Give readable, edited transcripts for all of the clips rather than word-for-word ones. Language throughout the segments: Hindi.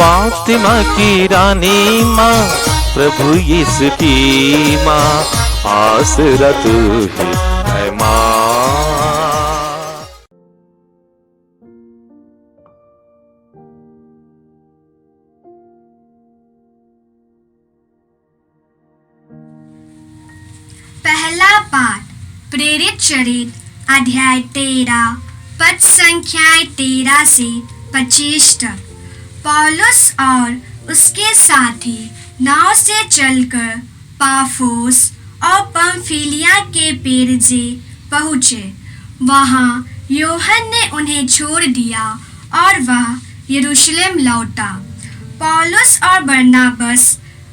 फातिमा की रानी माँ, प्रभु यीशु की माँ, आसरा तू ही है माँ। पहला पाठ प्रेरित चरित अध्याय 13 पद संख्याएं 13 से 25 तक। पौलुस और उसके साथी नाव से चलकर पाफोस और पंफिलिया के पेरजे पहुँचे। वहाँ यूहन्ना ने उन्हें छोड़ दिया और वह यरूशलेम लौटा। पौलुस और बरनबास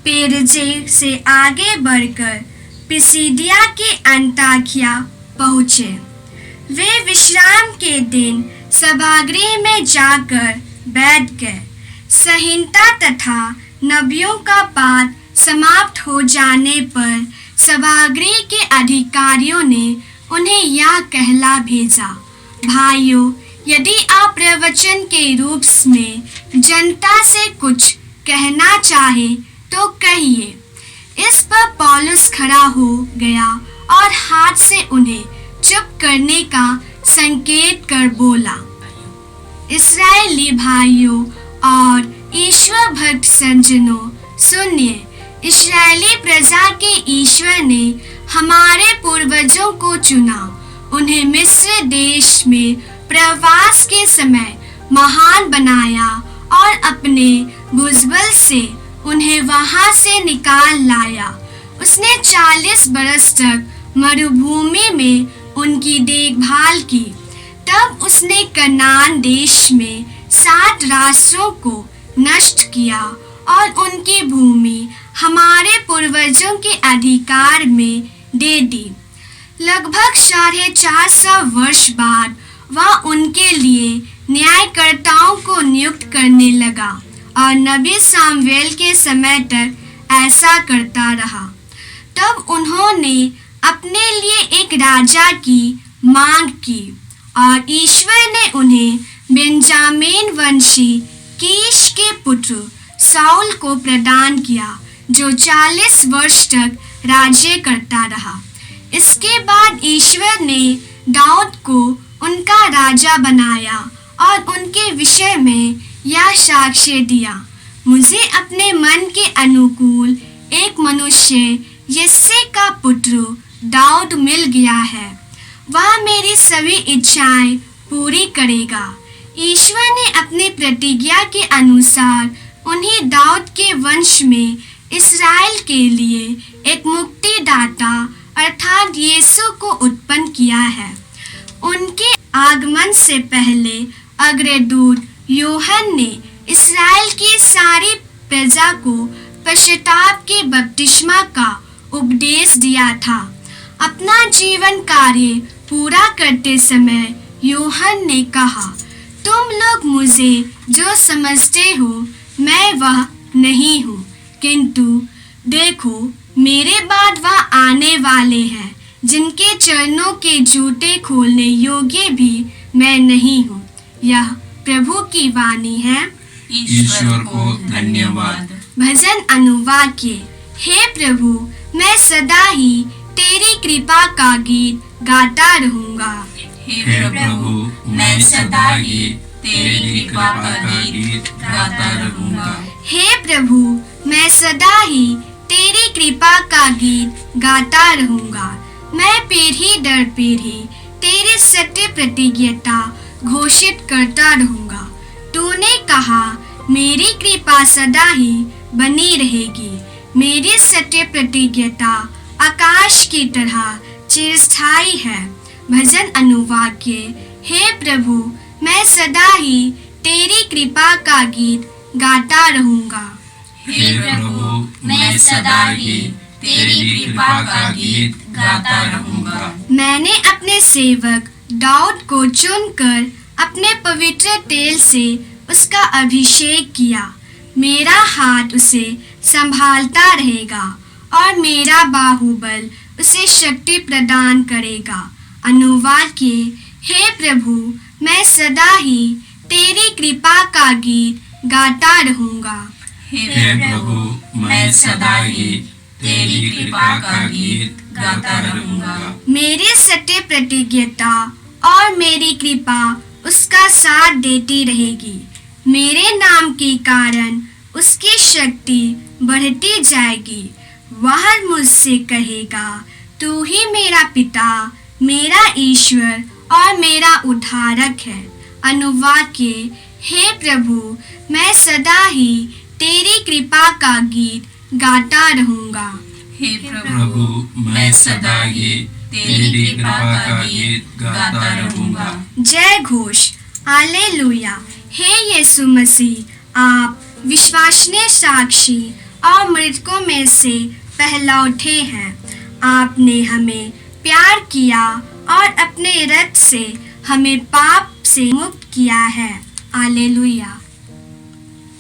पेरजे से आगे बढ़कर पिसिदिया के अंताकिया पहुँचे। वे विश्राम के दिन सभागृह में जाकर बैठ गए। संहिता तथा नबियों का पाठ समाप्त हो जाने पर सभागृह के अधिकारियों ने उन्हें यह कहला भेजा, भाइयों, यदि आप प्रवचन के रूप में जनता से कुछ कहना चाहे तो कहिए। इस पर पौलुस खड़ा हो गया और हाथ से उन्हें चुप करने का संकेत कर बोला, इस्राएली भाइयों और ईश्वर भक्त सज्जनों, सुनिए। इस्राएली प्रजा के ईश्वर ने हमारे पूर्वजों को चुना। उन्हें मिस्र देश में प्रवास के समय महान बनाया और अपने भुजबल से उन्हें वहां से निकाल लाया। उसने 40 बरस तक मरुभूमि में उनकी देखभाल की। तब उसने कनान देश में 7 राष्ट्रों को नष्ट किया और उनकी भूमि हमारे पूर्वजों के अधिकार में दे दी। लगभग 450 वर्ष बाद वह उनके लिए न्यायकर्ताओं को नियुक्त करने लगा और नबी सामुएल के समय तक ऐसा करता रहा। तब उन्होंने अपने लिए एक राजा की मांग की और ईश्वर ने उन्हें बेंजामिन वंशी कीश के पुत्र साउल को प्रदान किया, जो 40 वर्ष तक राज्य करता रहा। इसके बाद ईश्वर ने दाऊद को उनका राजा बनाया और उनके विषय में यह साक्ष्य दिया, मुझे अपने मन के अनुकूल एक मनुष्य यिशै का पुत्र दाऊद मिल गया है। वह मेरी सभी इच्छाएं पूरी करेगा। ईश्वर ने अपनी प्रतिज्ञा के अनुसार उन्हें दाऊद के वंश में इस्राएल के लिए एक मुक्तिदाता अर्थात यीशु को उत्पन्न किया है। उनके आगमन से पहले अग्रदूत यूहन्ना ने इस्राएल की सारी प्रजा को पश्चाताप के बपतिस्मा का उपदेश दिया था। अपना जीवन कार्य पूरा करते समय यूहन्ना ने कहा, तुम लोग मुझे जो समझते हो मैं वह नहीं हूँ, किंतु देखो मेरे बाद वह आने वाले हैं जिनके चरणों के जूते खोलने योग्य भी मैं नहीं हूँ। यह प्रभु की वाणी है। ईश्वर को धन्यवाद। भजन अनुवाक्य। हे प्रभु, मैं सदा ही तेरी कृपा का गीत गाता रहूंगा। हे प्रभु, मैं सदा ही तेरी कृपा का गीत गाता रहूंगा। हे प्रभु, मैं सदा ही तेरी कृपा का गीत गाता रहूंगा। मैं पीढ़ी दर पीढ़ी तेरी सत्य प्रतिज्ञता घोषित करता रहूंगा। तूने कहा, मेरी कृपा सदा ही बनी रहेगी। मेरी सत्य प्रतिज्ञता आकाश की तरह चिरस्थायी है। भजन अनुवाक्य। हे प्रभु, मैं सदा ही तेरी कृपा का गीत गाता रहूंगा। हे प्रभु, मैं सदा ही तेरी कृपा का गीत गाता रहूंगा। मैंने अपने सेवक दाऊद को चुनकर अपने पवित्र तेल से उसका अभिषेक किया। मेरा हाथ उसे संभालता रहेगा और मेरा बाहुबल उसे शक्ति प्रदान करेगा। अनुवाद किए। हे प्रभु, मैं सदा ही तेरी कृपा का गीत गाता रहूंगा। हे प्रभु, मैं सदा ही तेरी कृपा का गीत गाता रहूंगा। मेरी सत्य प्रतिज्ञता और मेरी कृपा उसका साथ देती रहेगी। मेरे नाम के कारण उसकी शक्ति बढ़ती जाएगी। वह मुझसे कहेगा, तू ही मेरा पिता, मेरा ईश्वर और मेरा उद्धारक है। अनुवाद के, हे प्रभु, मैं सदा ही तेरी कृपा का गीत गाता रहूंगा। हे प्रभु, मैं सदा ही तेरी कृपा का गीत गाता रहूंगा। जय घोष, हालेलुया। हे यीशु मसीह, आप विश्वसनीय साक्षी और मृतकों में से पहला उठे हैं। आपने हमें प्यार किया और अपने रक्त से हमें पाप से मुक्त किया है। हालेलुया।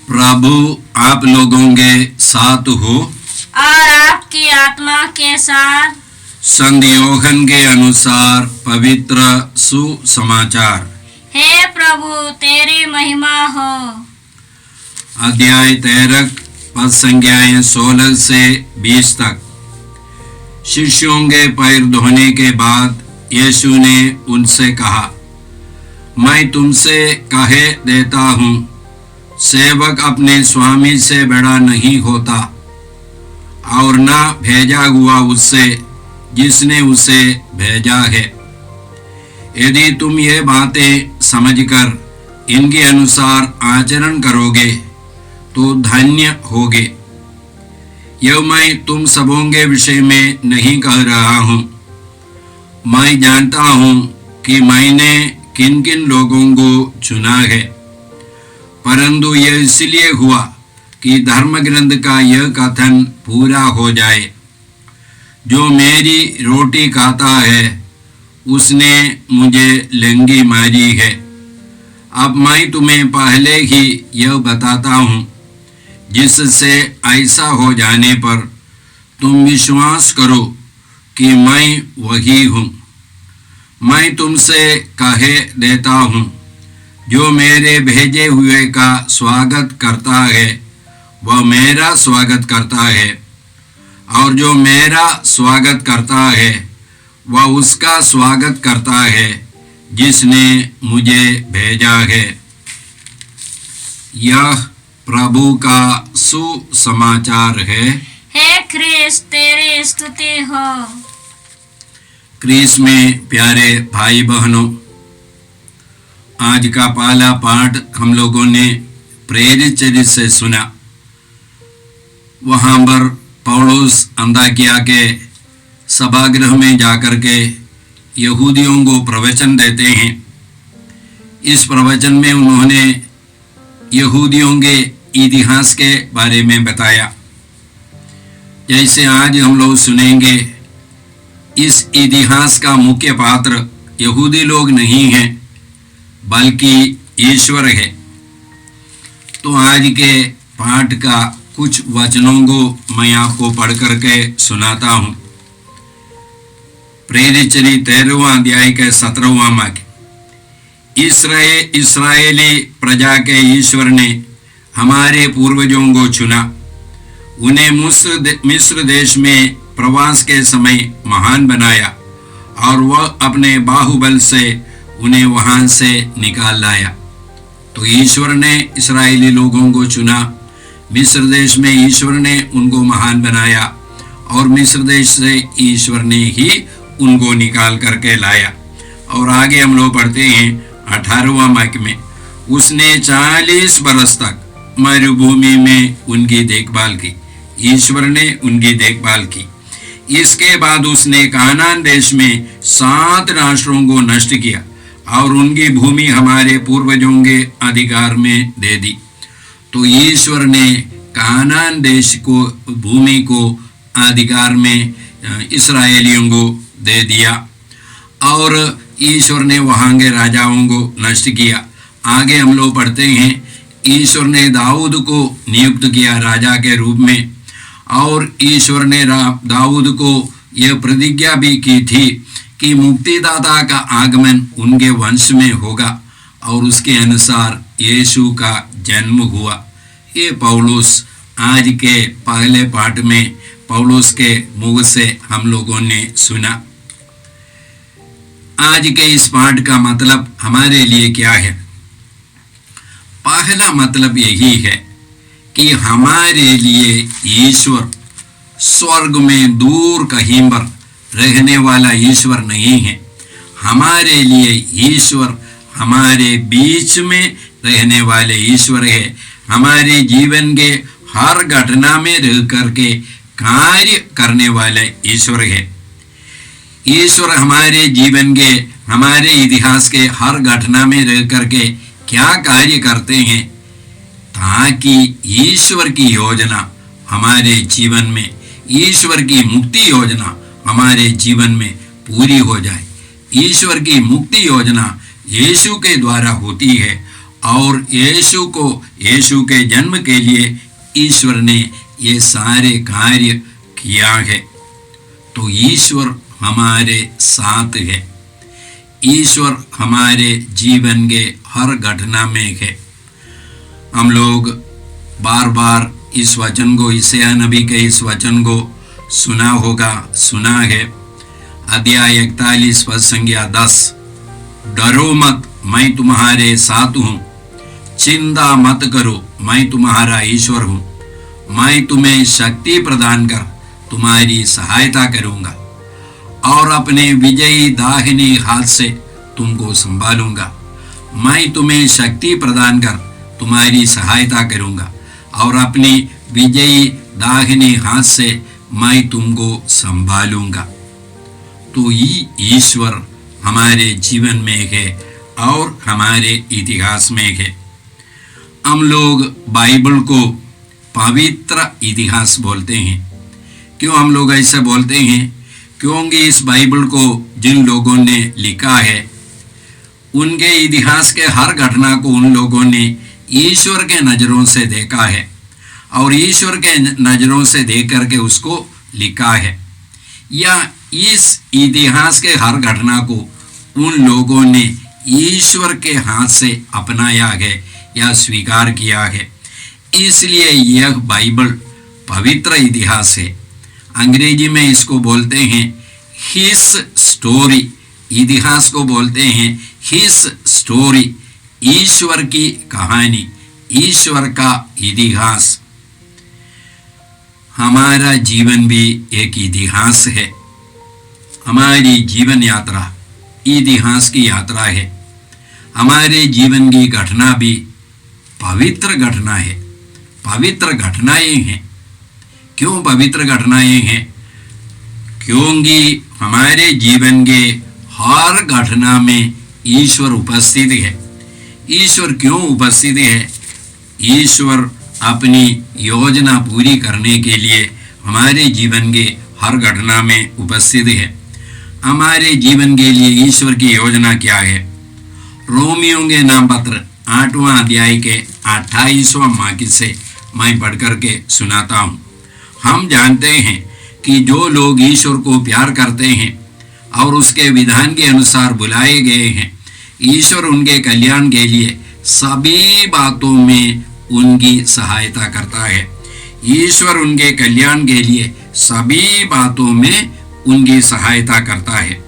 प्रभु आप लोगों के साथ हो और आपकी आत्मा के साथ। संत यूहन्ना के अनुसार पवित्र सुसमाचार। हे प्रभु, तेरी महिमा हो। अध्याय 13 पद संख्याएं 16 से 20 तक। शिष्यों के पैर धोने के बाद यीशु ने उनसे कहा, मैं तुमसे कहे देता हूँ, सेवक अपने स्वामी से बड़ा नहीं होता और न भेजा हुआ उससे जिसने उसे भेजा है। यदि तुम ये बातें समझकर इनके अनुसार आचरण करोगे तो धन्य होगे। यह मैं तुम सबों के विषय में नहीं कह रहा हूँ। मैं जानता हूँ कि मैंने किन किन लोगों को चुना है, परंतु यह इसलिए हुआ कि धर्म ग्रंथ का यह कथन पूरा हो जाए, जो मेरी रोटी खाता है उसने मुझे लंगी मारी है। अब मैं तुम्हें पहले ही यह बताता हूँ, जिससे ऐसा हो जाने पर तुम विश्वास करो कि मैं वही हूँ। मैं तुमसे कहे देता हूँ, जो मेरे भेजे हुए का स्वागत करता है वह मेरा स्वागत करता है, और जो मेरा स्वागत करता है वह उसका स्वागत करता है जिसने मुझे भेजा है। यह प्रभु का सुसमाचार है। हे ख्रीस्त, तेरी स्तुति हो। क्रीस में प्यारे भाई बहनों, आज का पहला पाठ हम लोगों ने प्रेरित चरित्र से सुना। वहां पर पौलुस अंताकिया के सभागृह में जाकर के यहूदियों को प्रवचन देते हैं। इस प्रवचन में उन्होंने यहूदियों के इतिहास के बारे में बताया। जैसे आज हम लोग सुनेंगे, इस इतिहास का मुख्य पात्र यहूदी लोग नहीं हैं बल्कि ईश्वर है। तो आज के पाठ का कुछ वचनों को मैं आपको पढ़ करके सुनाता हूँ। प्रेरित चरित्र 13वां अध्याय के 17वां वाक्य। इस्राएली प्रजा के ईश्वर ने हमारे पूर्वजों को चुना, उन्हें मिस्र देश में प्रवास के समय महान बनाया और वह अपने बाहुबल से उन्हें वहां से निकाल लाया। तो ईश्वर ने इस्राएली लोगों को चुना, मिस्र देश में ईश्वर ने उनको महान बनाया और मिस्र देश से ईश्वर ने ही उनको निकाल करके लाया। और आगे हम लोग पढ़ते हैं 18वां वाक्य में, उसने 40 बरस तक मरुभूमि में उनकी देखभाल की। ईश्वर ने उनकी देखभाल की। इसके बाद उसने कानान देश में 7 राष्ट्रों को नष्ट किया और उनकी भूमि हमारे पूर्वजों के अधिकार में दे दी। तो ईश्वर ने कानान देश को, भूमि को अधिकार में इस्राएलियों को दे दिया और ईश्वर ने वहां के राजाओं को नष्ट किया। आगे हम लोग पढ़ते हैं, ईश्वर ने दाऊद को नियुक्त किया राजा के रूप में, और ईश्वर ने दाऊद को यह प्रतिज्ञा भी की थी कि मुक्तिदाता का आगमन उनके वंश में होगा, और उसके अनुसार यीशु का जन्म हुआ। ये पौलुस आज के पहले पाठ में पौलुस के मुख से हम लोगों ने सुना। आज के इस पाठ का मतलब हमारे लिए क्या है? पहला मतलब यही है कि हमारे लिए ईश्वर स्वर्ग में दूर कहीं पर रहने वाला ईश्वर नहीं है। हमारे लिए ईश्वर हमारे बीच में रहने वाले ईश्वर है। हमारे जीवन के हर घटना में रह करके कार्य करने वाले ईश्वर है। ईश्वर हमारे जीवन के, हमारे इतिहास के हर घटना में रह करके क्या कार्य करते हैं, ताकि ईश्वर की योजना हमारे जीवन में, ईश्वर की मुक्ति योजना हमारे जीवन में पूरी हो जाए। ईश्वर की मुक्ति योजना यीशु के द्वारा होती है और यीशु के जन्म के लिए ईश्वर ने ये सारे कार्य किया है। तो ईश्वर हमारे साथ है। ईश्वर हमारे जीवन के हर घटना में है। हम लोग बार बार इस वचन को, यशायाह नबी के इस वचन को सुना होगा, सुना है। अध्याय 41 पद संख्या 10, डरो मत, मैं तुम्हारे साथ हूँ, चिंता मत करो, मैं तुम्हारा ईश्वर हूँ, मैं तुम्हें शक्ति प्रदान कर तुम्हारी सहायता करूँगा और अपने विजयी दाहिने हाथ से तुमको संभालूंगा। मैं तुम्हें शक्ति प्रदान कर तुम्हारी सहायता करूँगा और अपनी विजयी दाहिने हाथ से मैं तुमको संभालूंगा। तो ये ईश्वर हमारे जीवन में है और हमारे इतिहास में है। हम लोग बाइबल को पवित्र इतिहास बोलते हैं। क्यों हम लोग ऐसा बोलते हैं? क्योंकि इस बाइबल को जिन लोगों ने लिखा है, उनके इतिहास के हर घटना को उन लोगों ने ईश्वर के नज़रों से देखा है और ईश्वर के नज़रों से देख करके उसको लिखा है। या इस इतिहास के हर घटना को उन लोगों ने ईश्वर के हाथ से अपनाया है या स्वीकार किया है। इसलिए यह बाइबल पवित्र इतिहास है। अंग्रेजी में इसको बोलते हैं हिस स्टोरी। इतिहास को बोलते हैं हिस स्टोरी, ईश्वर की कहानी, ईश्वर का इतिहास। हमारा जीवन भी एक इतिहास है। हमारी जीवन यात्रा इतिहास की यात्रा है। हमारे जीवन की घटना भी पवित्र घटना है, पवित्र घटनाएं हैं। क्यों पवित्र घटनाएं हैं? क्योंकि हमारे जीवन के हर घटना में ईश्वर उपस्थित है। ईश्वर क्यों उपस्थित है? ईश्वर अपनी योजना पूरी करने के लिए हमारे जीवन के हर घटना में उपस्थित है। हमारे जीवन के लिए ईश्वर की योजना क्या है? रोमियों के नाम पत्र 8वां अध्याय के 28वां वाक्य से मैं पढ़ करके सुनाता हूँ। हम जानते हैं कि जो लोग ईश्वर को प्यार करते हैं और उसके विधान के अनुसार बुलाए गए हैं, ईश्वर उनके कल्याण के लिए सभी बातों में उनकी सहायता करता है। ईश्वर उनके कल्याण के लिए सभी बातों में उनकी सहायता करता है।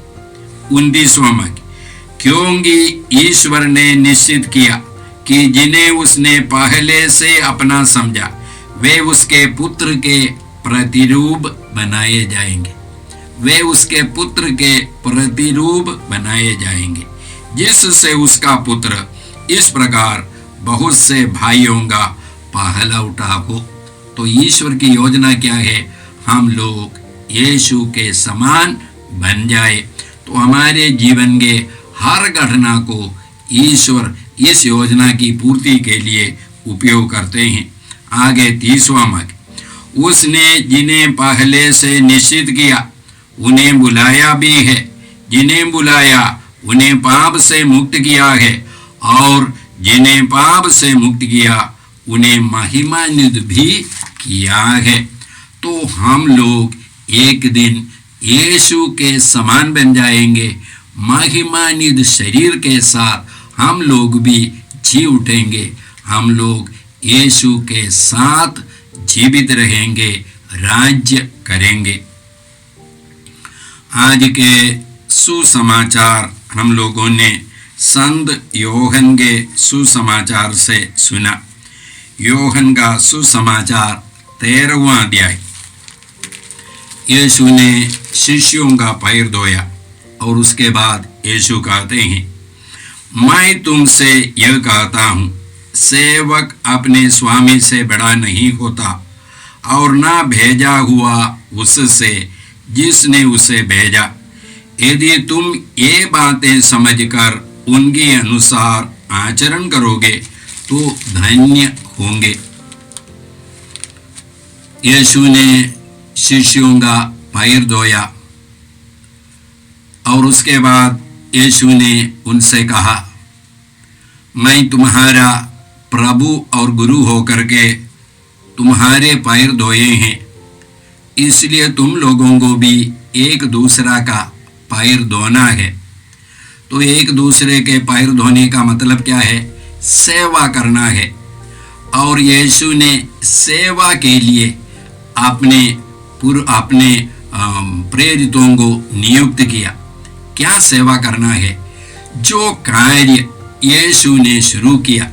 29वां वाक्य, क्योंकि ईश्वर ने निश्चित किया कि जिन्हें उसने पहले से अपना समझा वे उसके पुत्र के प्रतिरूप बनाए जाएंगे। वे उसके पुत्र के प्रतिरूप बनाए जाएंगे, जिससे उसका पुत्र इस प्रकार बहुत से भाइयों का पहला उठा हो। तो ईश्वर की योजना क्या है? हम लोग यीशु के समान बन जाए। तो हमारे जीवन के हर घटना को ईश्वर इस योजना की पूर्ति के लिए उपयोग करते हैं। आगे 30वां वाक्य, उसने जिन्हें पहले से निश्चित किया उन्हें बुलाया भी है, जिन्हें बुलाया उन्हें पाप से मुक्त किया है और जिन्हें पाप से मुक्त किया उन्हें महिमान्वित भी किया है। तो हम लोग एक दिन यीशु के समान बन जाएंगे। महिमान्वित शरीर के साथ हम लोग भी जी उठेंगे, हम लोग यीशु के साथ जीवित रहेंगे, राज्य करेंगे। आज के सुसमाचार हम लोगों ने संत योहन के सुसमाचार से सुना। योहन का सुसमाचार 13वां अध्याय। यीशु ने शिष्यों का पैर धोया और उसके बाद यीशु कहते हैं, मैं तुमसे यह कहता हूँ, सेवक अपने स्वामी से बड़ा नहीं होता और ना भेजा हुआ उससे जिसने उसे भेजा। यदि तुम ये बातें समझकर उनके अनुसार आचरण करोगे तो धन्य होंगे। यीशु ने शिष्यों का पैर धोया और उसके बाद यीशु ने उनसे कहा, मैं तुम्हारा प्रभु और गुरु होकर के तुम्हारे पैर धोए हैं, इसलिए तुम लोगों को भी एक दूसरा का पैर धोना है। तो एक दूसरे के पैर धोने का मतलब क्या है? सेवा करना है। और यीशु ने सेवा के लिए अपने प्रेरितों को नियुक्त किया। क्या सेवा करना है? जो कार्य यीशु ने शुरू किया,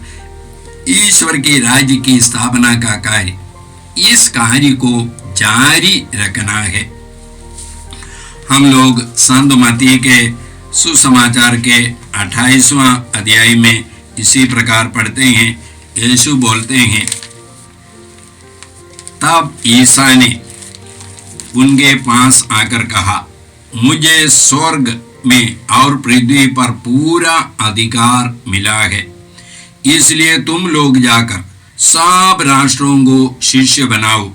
ईश्वर के राज्य की स्थापना का कार्य, इस कार्य को जारी रखना है। हम लोग संत मत्ती के सुसमाचार के 28वां अध्याय में इसी प्रकार पढ़ते हैं। यीशु बोलते हैं, तब ईसा ने उनके पास आकर कहा, मुझे स्वर्ग में और पृथ्वी पर पूरा अधिकार मिला है, इसलिए तुम लोग जाकर सब राष्ट्रों को शिष्य बनाओ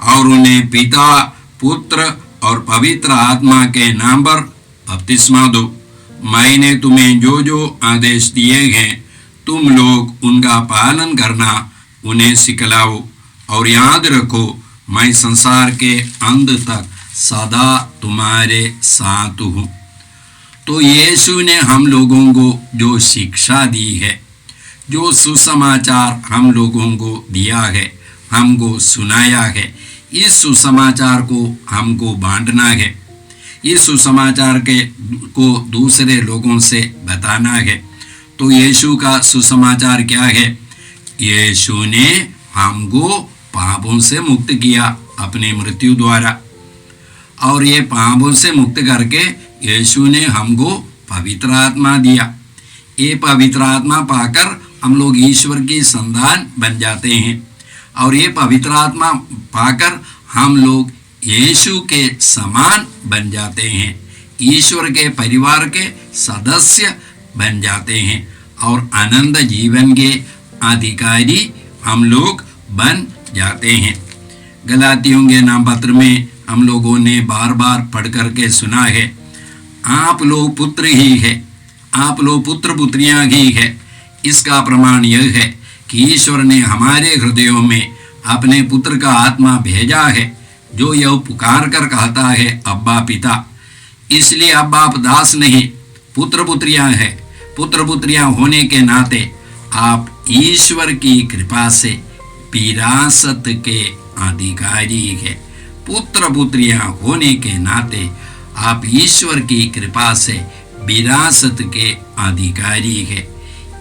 और उन्हें पिता, पुत्र और पवित्र आत्मा के नाम पर बपतिस्मा दो। मैंने तुम्हें जो जो आदेश दिए हैं तुम लोग उनका पालन करना उन्हें सिखलाओ, और याद रखो मैं संसार के अंत तक सदा तुम्हारे साथ हूँ। तो यीशु ने हम लोगों को जो शिक्षा दी है, जो सुसमाचार हम लोगों को दिया है, हमको सुनाया है, इस सुसमाचार को हमको बांटना है। इस सुसमाचार को दूसरे लोगों से बताना है। तो यीशु का सुसमाचार क्या है? यीशु ने हमको पापों से मुक्त किया अपनी मृत्यु द्वारा, और ये पापों से मुक्त करके यीशु ने हमको पवित्र आत्मा दिया। ये पवित्र आत्मा पाकर हम लोग ईश्वर की संतान बन जाते हैं, और ये पवित्र आत्मा पाकर हम लोग यीशु के समान बन जाते हैं, ईश्वर के परिवार के सदस्य बन जाते हैं, और आनंद जीवन के अधिकारी हम लोग बन जाते हैं। गलातियों के नाम पत्र में हम लोगों ने बार बार पढ़ करके सुना है, आप लोग पुत्र ही है, आप लोग पुत्र पुत्रियां ही है। इसका प्रमाण यह है कि ईश्वर ने हमारे हृदयों में अपने पुत्र का आत्मा भेजा है, जो यह पुकार कर कहता है, अब्बा पिता। इसलिए अब आप दास नहीं, पुत्र पुत्रियां हैं। पुत्र पुत्रियां होने के नाते आप ईश्वर की कृपा से विरासत के अधिकारी है। पुत्र पुत्रियां होने के नाते आप ईश्वर की कृपा से विरासत के अधिकारी है।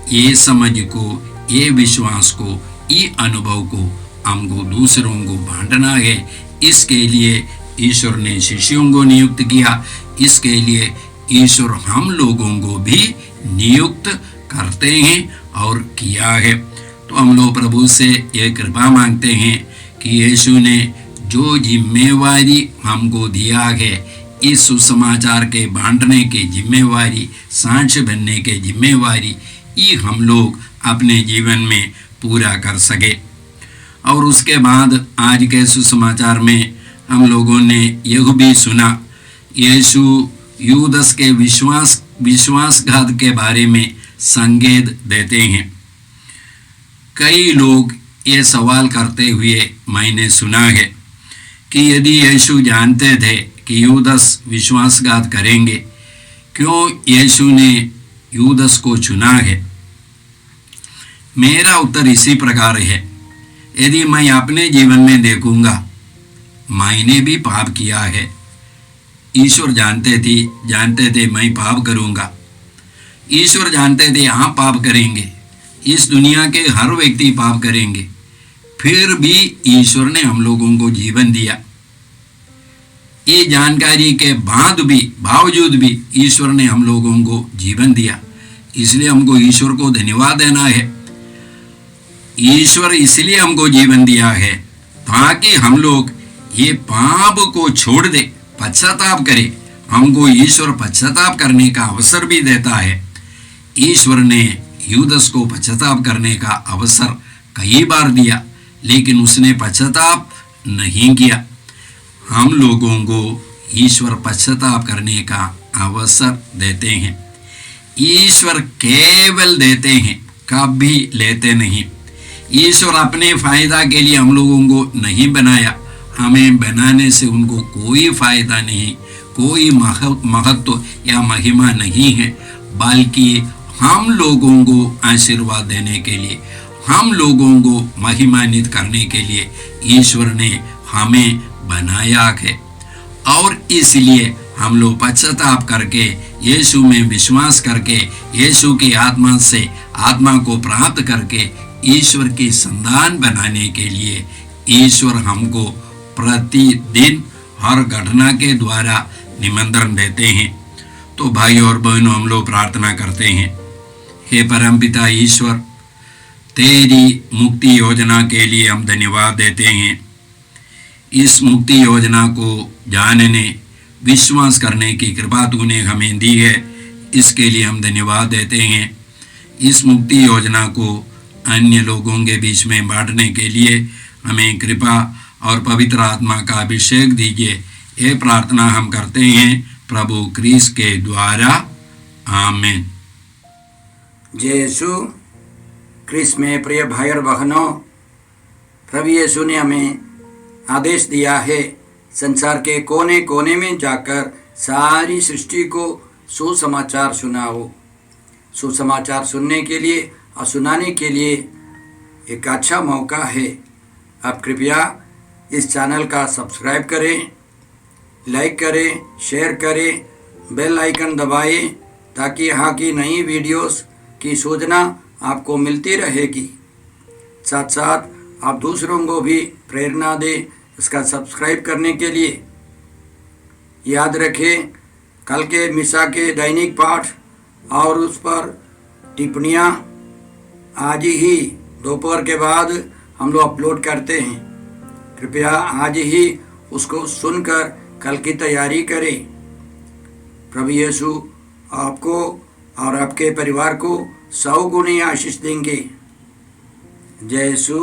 ये समझ को, ये विश्वास को, ये अनुभव को हमको दूसरों को बांटना है। इसके लिए ईश्वर ने शिष्यों को नियुक्त किया, इसके लिए ईश्वर हम लोगों को भी नियुक्त करते हैं और किया है। तो हम लोग प्रभु से ये कृपा मांगते हैं कि यीशु ने जो जिम्मेवारी हमको दिया है, इस सुसमाचार के बांटने की जिम्मेवारी, साक्ष्य बनने की जिम्मेवारी, ये हम लोग अपने जीवन में पूरा कर सके। और उसके बाद आज के सुसमाचार में हम लोगों ने यह भी सुना, यीशु यूदस के विश्वासघात के बारे में संकेत देते हैं। कई लोग ये सवाल करते हुए मैंने सुना है कि यदि यीशु जानते थे कि यूदस विश्वासघात करेंगे, क्यों यीशु ने यूदस को चुना है? मेरा उत्तर इसी प्रकार है, यदि मैं अपने जीवन में देखूंगा, मैंने भी पाप किया है। ईश्वर जानते थे मैं पाप करूंगा। ईश्वर जानते थे आप पाप करेंगे, इस दुनिया के हर व्यक्ति पाप करेंगे, फिर भी ईश्वर ने हम लोगों को जीवन दिया। ये जानकारी के बावजूद भी ईश्वर ने हम लोगों को जीवन दिया, इसलिए हमको ईश्वर को धन्यवाद देना है। ईश्वर इसलिए हमको जीवन दिया है ताकि हम लोग ये पाप को छोड़ दे, पश्चाताप करें। हमको ईश्वर पश्चाताप करने का अवसर भी देता है। ईश्वर ने यूदस को पश्चाताप करने का अवसर कई बार दिया, लेकिन उसने पश्चाताप नहीं किया। हम लोगों को ईश्वर पश्चाताप करने का अवसर देते हैं। ईश्वर केवल देते हैं, कभी लेते नहीं। ईश्वर अपने फायदा के लिए हम लोगों को नहीं बनाया, हमें बनाने से उनको कोई फायदा नहीं, कोई महत्व या महिमा नहीं है, बल्कि हम लोगों को आशीर्वाद देने के लिए, हम लोगों को महिमान्वित करने के लिए ईश्वर ने हमें बनाया है। और इसलिए हम लोग पश्चाताप करके, यीशु में विश्वास करके, यीशु की आत्मा से आत्मा को प्राप्त करके ईश्वर की संतान बनाने के लिए ईश्वर हमको प्रतिदिन हर घटना के द्वारा निमंत्रण देते हैं। तो भाई और बहनों, हम लोग प्रार्थना करते हैं। हे परमपिता ईश्वर, तेरी मुक्ति योजना के लिए हम धन्यवाद देते हैं। इस मुक्ति योजना को जानने, विश्वास करने की कृपा तूने हमें दी है, इसके लिए हम धन्यवाद देते हैं। इस मुक्ति योजना को अन्य लोगों के बीच में बांटने के लिए हमें कृपा और पवित्र आत्मा का अभिषेक दीजिए। ये प्रार्थना हम करते हैं प्रभु क्रिस्त के द्वारा, आमीन। जय यीशु क्रिस्त में प्रिय भाई और बहनों, प्रभु यीशु ने हमें आदेश दिया है संसार के कोने कोने में जाकर सारी सृष्टि को सुसमाचार सुनाओ। सुसमाचार सुनने के लिए और सुनाने के लिए एक अच्छा मौका है। आप कृपया इस चैनल का सब्सक्राइब करें, लाइक करें, शेयर करें, बेल आइकन दबाएं, ताकि यहाँ की नई वीडियोस की सूचना आपको मिलती रहेगी। साथ साथ आप दूसरों को भी प्रेरणा दें इसका सब्सक्राइब करने के लिए। याद रखें, कल के मिसा के दैनिक पाठ और उस पर टिप्पणियाँ आज ही दोपहर के बाद हम लोग अपलोड करते हैं। कृपया आज ही उसको सुनकर कल की तैयारी करें। प्रभु यीशु आपको और आपके परिवार को 100 गुनी आशीष देंगे। जय यीशु।